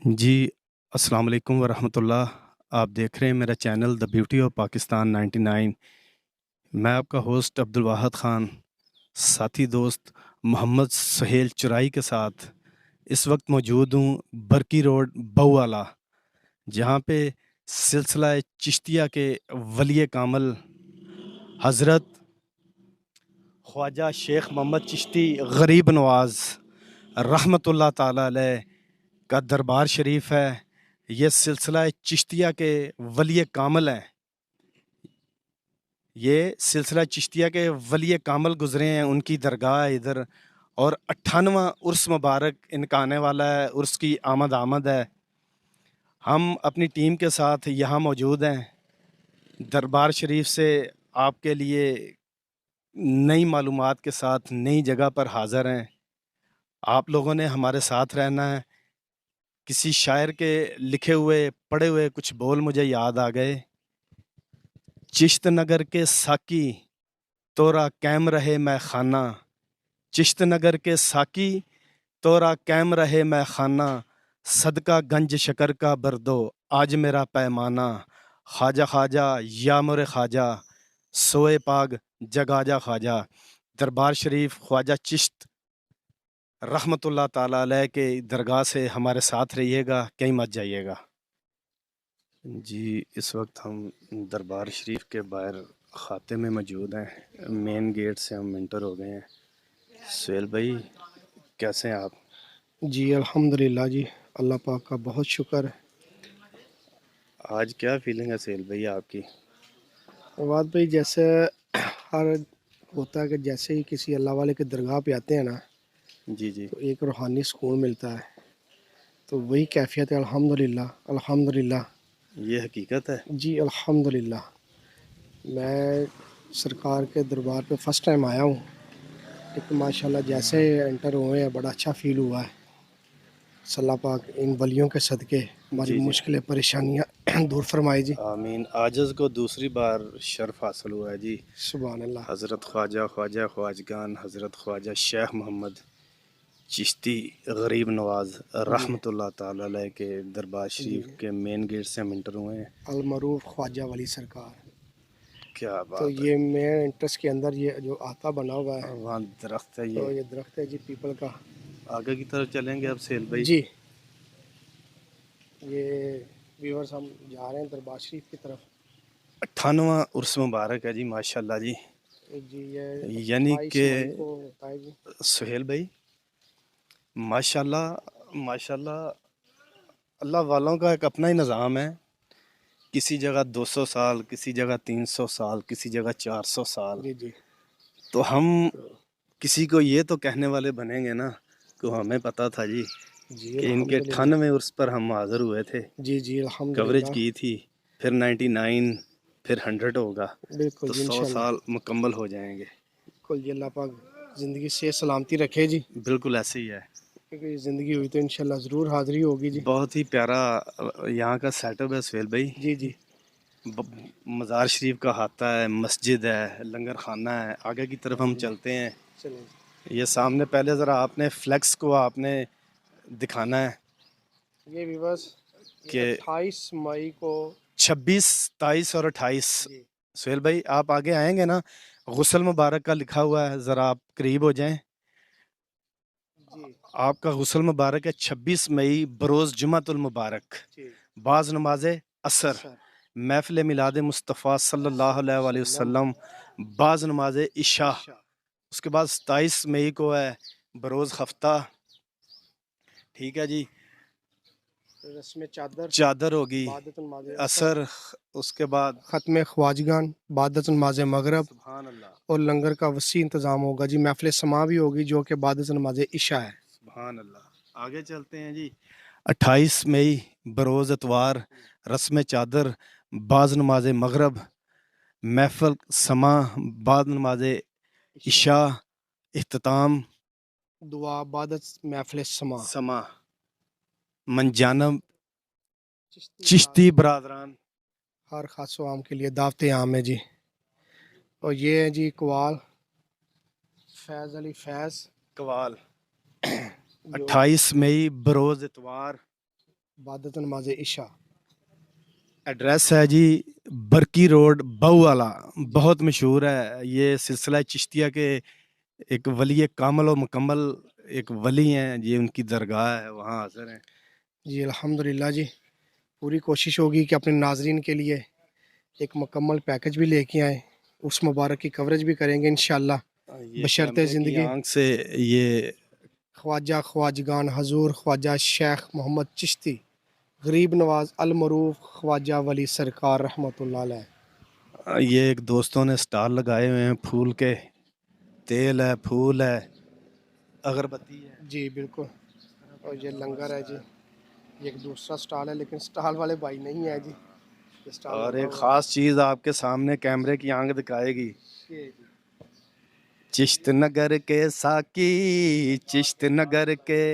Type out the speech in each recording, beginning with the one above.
जी, अस्सलाम वालेकुम वरहमतुल्लाह। आप देख रहे हैं मेरा channel the beauty of Pakistan 99। मैं आपका होस्ट अब्दुल वाहद ख़ान, साथी दोस्त मोहम्मद सुहेल चुराई के साथ इस वक्त मौजूद हूँ बरकी रोड बऊवाला, जहाँ पे सिलसिला चिश्तिया के वली कामल हज़रत ख्वाजा शेख मोहम्मद चिश्ती गरीब नवाज़ रहमतुल्लाह ताला अलैह का दरबार शरीफ है। ये सिलसिला चिश्तिया के वली कामल हैं। ये सिलसिला चिश्तिया के वली कामल गुज़रे हैं, उनकी दरगाह है इधर। और 98वां उर्स मुबारक इनका आने वाला है, उर्स की आमद आमद है। हम अपनी टीम के साथ यहाँ मौजूद हैं दरबार शरीफ से आपके लिए नई मालूमात के साथ नई जगह पर हाज़िर हैं। आप लोगों ने हमारे साथ रहना है। किसी शायर के लिखे हुए पढ़े हुए कुछ बोल मुझे याद आ गए। चिश्त नगर के साकी तोरा कैम रहे मैं खाना, चिश्त नगर के साकी तोरा कैम रहे मैं खाना, सदका गंज शकर का बरदो आज मेरा पैमाना, ख्वाजा ख्वाजा या मोरे ख्वाजा सोए पाग जगाजा ख्वाजा। दरबार शरीफ ख्वाजा चिश्त रहमतुल्लाह ताला अलैह के दरगाह से हमारे साथ रहिएगा, कहीं मत जाइएगा। जी, इस वक्त हम दरबार शरीफ के बाहर खाते में मौजूद हैं। मेन गेट से हम इंटर हो गए हैं। सुहेल भाई, कैसे हैं आप? जी अल्हम्दुलिल्लाह जी, अल्लाह पाक का बहुत शुक्र है। आज क्या फीलिंग है सुहेल भाई आपकी? बात भाई जैसे हर होता है कि जैसे ही किसी अल्लाह वाले के दरगाह पे आते हैं ना, जी जी। तो एक रूहानी सुकून मिलता है। तो वही कैफियत है। अल्हम्दुलिल्लाह अल्हम्दुलिल्लाह। ये हकीकत है। जी अल्हम्दुलिल्लाह। मैं सरकार के दरबार पे फ़र्स्ट टाइम आया हूँ, लेकिन माशाल्लाह जैसे एंटर हुए हैं बड़ा अच्छा फ़ील हुआ है। अल्लाह पाक इन वलियों के सदक़े हमारी जी जी। मुश्किलें परेशानियाँ दूर फरमाए जी। आमीन। आजज़ को दूसरी बार शर्फ हासिल हुआ है जी। सुभान अल्लाह। हज़रत ख्वाजा ख्वाजा ख्वाजगान हज़रत ख्वाजा शेख मोहम्मद चिश्ती गरीब नवाज़ जी रहमतुल्लाह ताला अलैह के दरबार जी। शरीफ के मेन गेट से हम इंटर हुए हैं। अलमरूफ ख्वाजा वाली सरकार। क्या तो बात है। ये मेन इंटरेस्ट के अंदर ये जो आता बना हुआ है, वहाँ दरख्त है तो ये। ये दरख्त है जी पीपल का। आगे की तरफ चलेंगे अब सुहेल भाई। जी ये व्यूअर्स हम जा रहे हैं दरबार शरीफ की तरफ। 98वां उर्स मुबारक है जी, माशाल्लाह जी। जी ये यानी 28 कि मई को होता है जी। सुहेल भाई, माशाल्लाह माशाल्लाह, अल्लाह वालों का एक अपना ही निज़ाम है। किसी जगह 200 साल, किसी जगह 300 साल, किसी जगह 400 साल। जी जी। तो हम तो किसी को ये तो कहने वाले बनेंगे ना कि हमें पता था जी जी कि इनके अल्हम्दुलिल्लाह। 98 उर्स पर हम हाज़िर हुए थे, जी जी कवरेज अल्हम्दुलिल्लाह। की थी। फिर 99, फिर 100 होगा, बिल्कुल तो जी 100 इंशाल्लाह। साल मुकम्मल हो जाएंगे। बिल्कुल जी अल्लाह पाक ज़िंदगी से सलामती रखे जी, बिल्कुल ऐसे ही है। क्योंकि ज़िंदगी हुई तो इंशाल्लाह ज़रूर हाज़िरी होगी जी। बहुत ही प्यारा यहाँ का सेटअप है सुहेल भाई। जी जी। मज़ार शरीफ का हाता है, मस्जिद है, लंगर खाना है। आगे की तरफ हम जी चलते हैं। चलें ये सामने पहले ज़रा आपने फ्लेक्स को आपने दिखाना है जी। ये व्यूअर्स ये कि 28 मई को 26, 23 और 28। जी सुहेल भाई, आप आगे आएंगे ना, गुस्ल मुबारक का लिखा हुआ है, ज़रा आप करीब हो जाएं। जी आपका गुस्ल मुबारक है 26 मई बरोज़ जुमातुल मुबारक, जी। बाज़ नमाज असर, असर महफ़िल मिलाद मुस्तफ़ा सल्लल्लाहु अलैहि सल्लम वसल्लम, बाज़ नमाज इशा। इशा। उसके बाद 27 मई को है बरोज़ हफ्ता। ठीक है जी। रस्म चादर चादर होगी, बादत नमाज असर। असर। उसके बाद ख़त्म ख्वाजगान बादत नमाज मगरब। सुभान अल्लाह। और लंगर का वसी इंतज़ाम होगा जी। महफिल समा भी होगी जो कि बादत नमाज इशा है। सुभान अल्लाह। आगे चलते हैं जी। 28 मई बरोज़ इतवार, रस्म चादर, बाज़ नमाज मगरब, महफिल समा, बाद नमाज इशा इशा, इख्तिताम दुआ बादत महफिल समा। समा, मंजानब चिश्ती बरात चिश्ती बरादरान। हर खास व आम के लिए दावत आम है जी। और ये है जी इकबाल फैज़ अली फैज़ कवाल। जो 28 मई बरोज़ इतवार, इबादत नमाज इशा। एड्रेस है जी बरकी रोड बहुवाला, बहुत मशहूर है ये सिलसिला चिश्तिया के। एक वली कामल और मुकम्मल एक वली हैं, ये उनकी दरगाह है, वहाँ हाजिर हैं। जी अल्हम्दुलिल्लाह जी, पूरी कोशिश होगी कि अपने नाजरीन के लिए एक मुकम्मल पैकेज भी लेके आएँ, उस मुबारक की कवरेज भी करेंगे इंशाअल्लाह, ये बशर्ते कैमरे की ज़िंदगी। आंख से ये ख्वाजा ख्वाजगान हजूर ख्वाजा शेख मोहम्मद चिश्ती गरीब नवाज अल मरूफ ख्वाजा वली सरकार रहमतुल्लाह अलैह। ये एक दोस्तों ने स्टॉल लगाए हुए हैं फूल के, तेल है, फूल है, अगरबत्ती है। जी बिल्कुल। और ये लंगर है जी, ये एक दूसरा स्टॉल है लेकिन स्टॉल वाले भाई नहीं है जी, ये स्टॉल और लगा एक हुआ है। ख़ास चीज़ आपके सामने कैमरे की आंख दिखाएगी। ये जी। चिश्त नगर के साकी, चिश्त नगर के,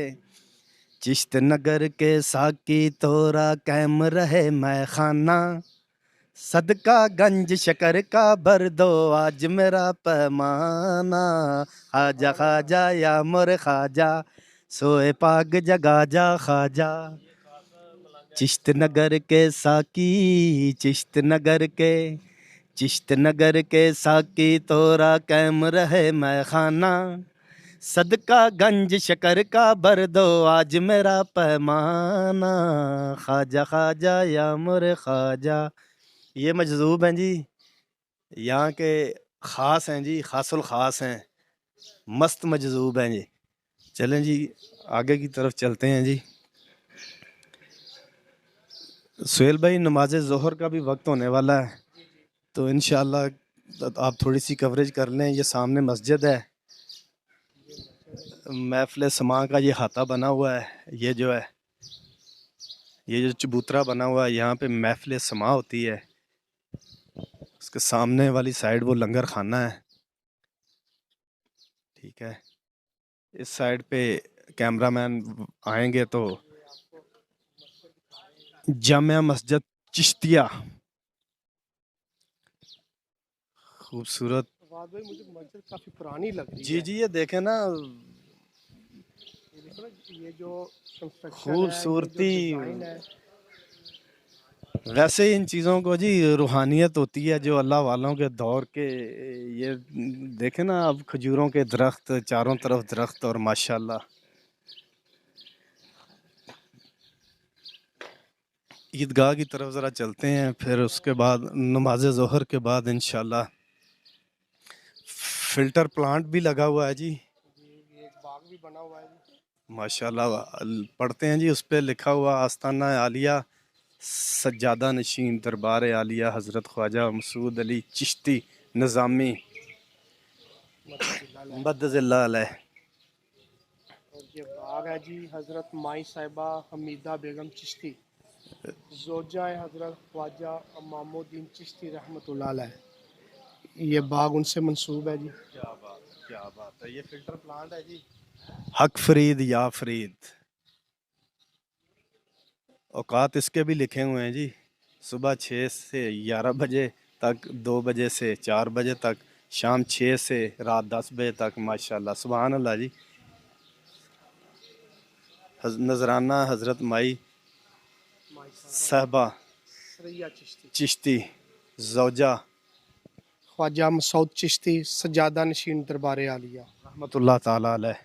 चिश्त नगर के साकी तोरा कैम रहे मैं खाना, सदका गंज शकर का भर दो आज मेरा पैमाना, खाजा खाजा या मोर खाजा, सोए पाग जगा जा खाजा। चिश्त नगर के साकी, चिश्त नगर के, चिश्त नगर के साकी तोरा कैम रहे मैं खाना, सदका गंज शकर का भर दो आज मेरा पैमाना, खाजा खाजा या मोरे खाजा। ये मजजूब हैं जी, यहाँ के ख़ास हैं जी, ख़ासुल ख़ास हैं, मस्त मजजूब हैं जी। चलें जी आगे की तरफ चलते हैं जी। सुहेल भाई, नमाज ज़ोहर का भी वक्त होने वाला है, तो इंशाल्लाह आप थोड़ी सी कवरेज कर लें। ये सामने मस्जिद है, महफिल समा का ये हाथा बना हुआ है, ये जो है, ये जो चबूतरा बना हुआ है, यहाँ पे महफिल समा होती है। उसके सामने वाली साइड वो लंगर खाना है, ठीक है। इस साइड पे कैमरामैन आएंगे तो जामिया मस्जिद चिश्तिया, खूबसूरत। फवाद भाई मुझे मस्जिद काफ़ी पुरानी लग रही जी है। जी, ये देखें ना, ये देखो ना, ये जो कंस्ट्रक्शन है, ये जो खूबसूरती। डिज़ाइन है। वैसे इन चीज़ों को जी रूहानियत होती है जो अल्लाह वालों के दौर के। ये देखें ना, अब खजूरों के दरख्त, चारों तरफ दरख्त, और माशाल्लाह। ईदगाह की तरफ ज़रा चलते हैं, फिर उसके बाद नमाज ज़ोहर के बाद इंशाल्लाह फ़िल्टर प्लांट भी लगा हुआ है जी, जी ये एक बाग भी बना हुआ है जी। माशाल्लाह। पढ़ते हैं जी, उस पर लिखा हुआ आस्ताना आलिया सज्जादा नशीन दरबार आलिया हज़रत ख्वाजा मसूद अली चिश्ती निज़ामी मददुल्लाह अलैह। मद्दज़िल्ला अलैह। और ये बाग है जी हज़रत माई साहिबा हमीदा बेगम चिश्ती जोजा हज़रत ख्वाजा इमामुद्दीन चिश्ती रहमतुल्लाह अलैह। ये बाग उनसे मंसूब है जी। क्या बात है, ये फ़िल्टर प्लांट है जी। हक फरीद या फरीद, औकात इसके भी लिखे हुए हैं जी। सुबह 6 से 11 बजे तक, 2 बजे से 4 बजे तक, शाम 6 से रात 10 बजे तक। माशाल्लाह, सुभान अल्लाह जी। नजराना हज़रत माई माई साहिबा साहबा सरैया चिश्ती चिश्ती ज़ौजा ख्वाजा मसूद चिश्ती सज्जादा नशीन दरबार आलिया। रहमतुल्लाह ताला अलैह।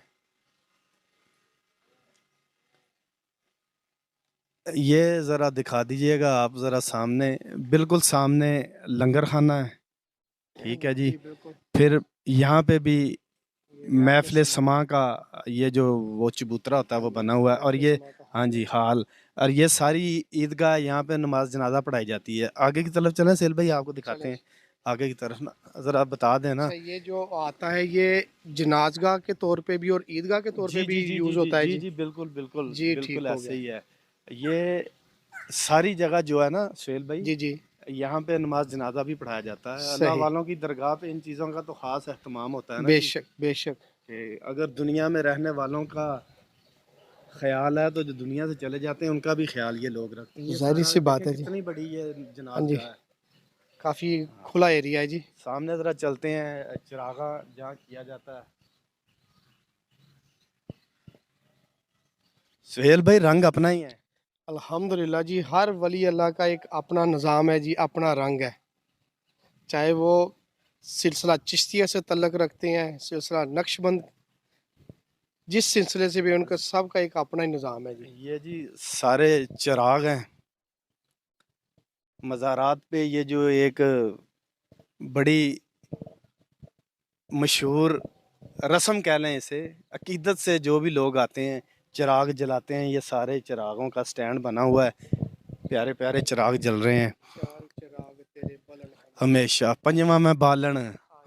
ये ज़रा दिखा दीजिएगा आप, ज़रा सामने, बिल्कुल सामने लंगर खाना है, ठीक है जी। जी बिल्कुल। फिर यहाँ पे भी ये महफिल महफिल समा समा का ये जो वो चबूतरा होता है वो बना हुआ है, और महफिल ये, समा का हाँ हाल है जी, जी। हाल। और ये सारी ईदगाह, यहाँ पे नमाज जनाजा पढ़ाई जाती है। आगे की तरफ चलें सेल भाई, आपको दिखाते चलें हैं जी। आगे की तरफ ना, ज़रा आप बता दें ना। अच्छा ये जो आता है ये जनाजगाह के तौर पे भी और ईदगाह के तौर पे जी भी जी जी जी यूज़ जी होता है जी जी। जी, बिल्कुल बिल्कुल जी ठीक बिल्कुल हो ऐसे गया। ही है। ये सारी जगह जो है ना सुहेल भाई, जी जी यहाँ पे नमाज जनाजा भी पढ़ाया जाता है। अल्लाह सही। वालों की दरगाह पे इन चीज़ों का तो ख़ास अहतमाम होता है ना जी, बेशक बेशक। कि अगर दुनिया में रहने वालों का ख्याल है तो जो दुनिया से चले जाते हैं उनका भी ख्याल ये लोग रखते हैं। ये जाहिर सारा सी बात देखें है जी। कितनी बड़ी ये हाँ जनाज जी, गाह है। काफ़ी हाँ, खुला एरिया है जी। सामने ज़रा चलते हैं, चिरागा जहाँ किया जाता है। सुहेल भाई, रंग अपना ही है। अल्हम्दुलिल्लाह जी, हर वली अल्लाह का एक अपना निज़ाम है जी, अपना रंग है। चाहे वो सिलसिला चिश्तिया से तल्लक रखते हैं, सिलसिला नक्शबंद, जिस सिलसिले से भी उनका सबका एक अपना ही निज़ाम है जी। ये जी सारे चिराग हैं मज़ारात पे। ये जो एक बड़ी मशहूर रस्म कह लें इसे, अकीदत से जो भी लोग आते हैं चिराग जलाते हैं। ये सारे चिरागों का स्टैंड बना हुआ है, प्यारे प्यारे चिराग जल रहे हैं चार चिराग तेरे बलन हमेशा। पंजवा में बालन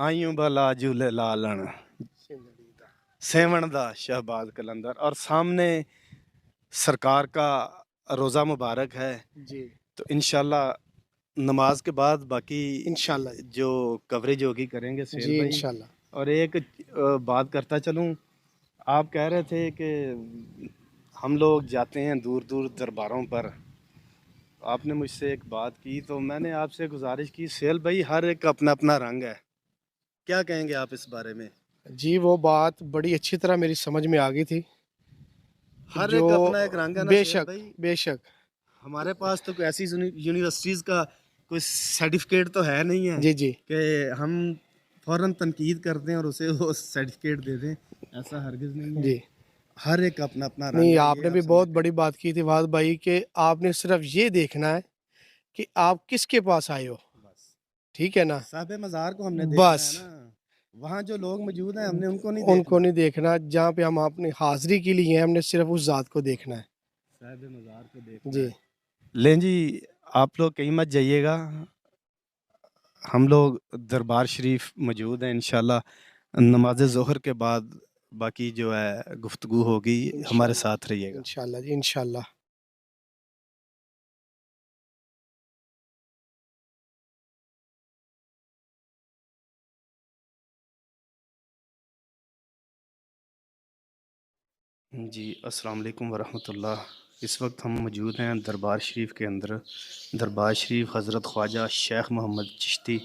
आयूं भला झूले लालन, सिंदड़ी दा। सेवन दा शहबाज कलंदर। और सामने सरकार का रोज़ा मुबारक है। जी तो इंशाल्लाह नमाज के बाद बाकी इंशाल्लाह जी। जो कवरेज होगी करेंगे सुहेल जी भाई। इंशाल्लाह। और एक बात करता चलूँ, आप कह रहे थे कि हम लोग जाते हैं दूर दूर दरबारों पर। आपने मुझसे एक बात की तो मैंने आपसे गुजारिश की, सुहेल भाई हर एक का अपना अपना रंग है, क्या कहेंगे आप इस बारे में? जी वो बात बड़ी अच्छी तरह मेरी समझ में आ गई थी। हर जो एक का अपना एक रंग है ना सुहेल बेशक भाई। बेशक हमारे पास तो कोई ऐसी यूनिवर्सिटीज़ का कोई सर्टिफिकेट तो है नहीं है जी जी कि हम फौरन तनकीद कर दें और उसे वो सर्टिफिकेट दे दें, ऐसा हरगिज़ नहीं है। जी। हर एक का अपना अपना रंग नहीं, है, ये आपने आप भी बहुत समझते बड़ी हैं। बात की थी फहद भाई कि आपने सिर्फ ये देखना है कि आप किसके पास आए हो। बस ठीक है ना? साहब मज़ार को हमने देखना है बस ना, वहाँ जो लोग मौजूद हैं हमने उनको नहीं उनको देखना। नहीं देखना, जहाँ पे हम अपनी हाजिरी के लिए हैं, हमने सिर्फ उस ज़ात को देखना है। साहब मज़ार को देखना जी है। लें जी, आप लोग कहीं मत जाइएगा, हम लोग दरबार शरीफ मौजूद हैं इंशाल्लाह। नमाज ज़ोहर के बाद बाकी जो है गुफ्तगू होगी, हमारे इंशाल्लाह साथ रहिएगा। इंशाल्लाह जी इंशाल्लाह। जी अस्सलाम वालेकुम वरहमतुल्लाह। इस वक्त हम मौजूद हैं दरबार शरीफ के अंदर। दरबार शरीफ हज़रत ख्वाजा शेख मोहम्मद चिश्ती